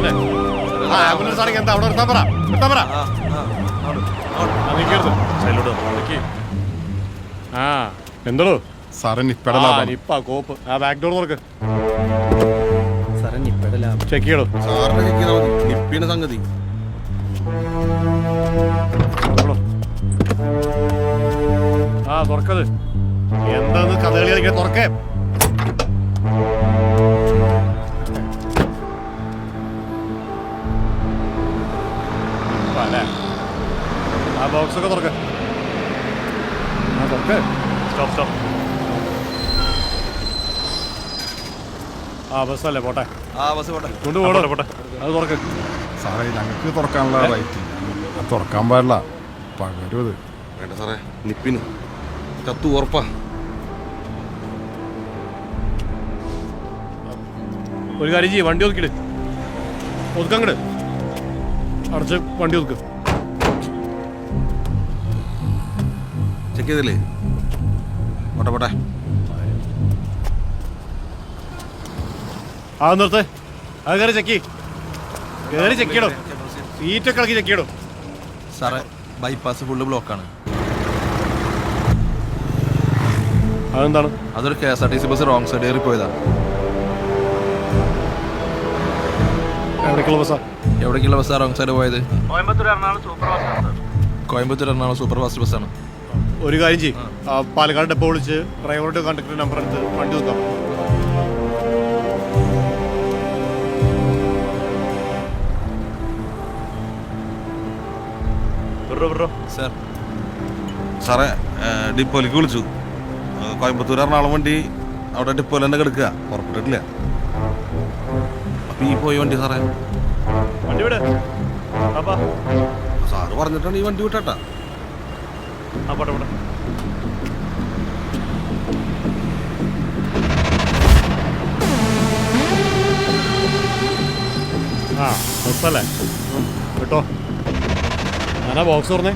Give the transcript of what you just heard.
തന്നെ ആംബുലൻസ് ആണെങ്കിൽ എന്താ അവിടെ നിർത്താൻ പറ നിർത്താൻ പറ. ആ എന്തോ സാറേ നിപ്പ കോപ്പ് ആ ബാക്ക് ഡോർ തുറക്ക്. സാറേ നിപ്പയുടെ ലാഭം ചെക്ക് ചെയ്യണോ? സാറിന് ചെക്ക് ചെയ്താൽ മതി. നിപ്പിയുടെ സംഗതി ആ തുറക്കത്. എന്താന്ന് കഥകളി കളിക്കാൻ തുറക്കേ. ആ ബോക്സ് ഒക്കെ തുറക്ക്. ആ തുറക്ക്. Stop stop. ആ ബസ്സല്ലേ പോട്ടെ. ആ ബസ് പോട്ടെ. കൊണ്ടുപോകണം പോട്ടെ. അത് തുറക്ക്. സാറേ ഞങ്ങൾക്ക് തുറക്കാനുള്ള റൈറ്റ് ഇല്ല. തുറക്കാൻ പാടില്ല. പകരും അത് വേണ്ട സാറേ. നിപ്പിന് കത്തു ഉറപ്പാ. ഒരു കാര്യം ചെയ്യ്, വണ്ടി ഒതുക്കിട്. ഒതുക്കങ്ങട് അടച്ച് വണ്ടി ഒതുക്ക്. ചെക്ക് ചെയ്തില്ലേ? പോട്ടെ പോട്ടെ. ആ നിർത്ത്. അത് കയറി ചെക്ക് കയറി ചെക്ക് ചെയ്യണം. സീറ്റൊക്കെ ഇളക്കി ചെക്ക് ചെയ്യണം. സാറേ ബൈപ്പാസ് ഫുള്ള് ബ്ലോക്കാണ്. അതെന്താണ്? അതൊരു KSRTC ബസ് റോങ് സൈഡ് കയറി പോയതാ. എവിടേക്കുള്ള ബസ്സാ? എവിടേക്കുള്ള ബസ്സാ റോങ് സൈഡ് പോയത്? കോയമ്പത്തൂർ എറണാകുളം സൂപ്പർ ഫാസ്റ്റ് ബസ്സാണ്. ഒരു കാര്യം ചെയ്യും, പാലക്കാട് ഡെപ്പോ വിളിച്ച് ഡ്രൈവറുടെ കണ്ടക്ടർ നമ്പർ എടുത്ത് വണ്ടി നോക്കാം. സാർ സാറേ ഡിപ്പോയിലേക്ക് വിളിച്ചു. കോയമ്പത്തൂർ എറണാകുളം വണ്ടി അവിടെ ഡിപ്പോയിൽ തന്നെ കിടക്കുക, പുറപ്പെട്ടിട്ടില്ല. അപ്പം ഈ പോയി വണ്ടി സാറേ. വണ്ടി വിട്. സാറ് പറഞ്ഞിട്ടാണ് ഈ വണ്ടി വിട്ടാ. പോട്ടെ പോട്ടെ. ആ ബസ്സല്ലേ കേട്ടോ. ഞാനാ ബോക്സ് തുറന്നേ.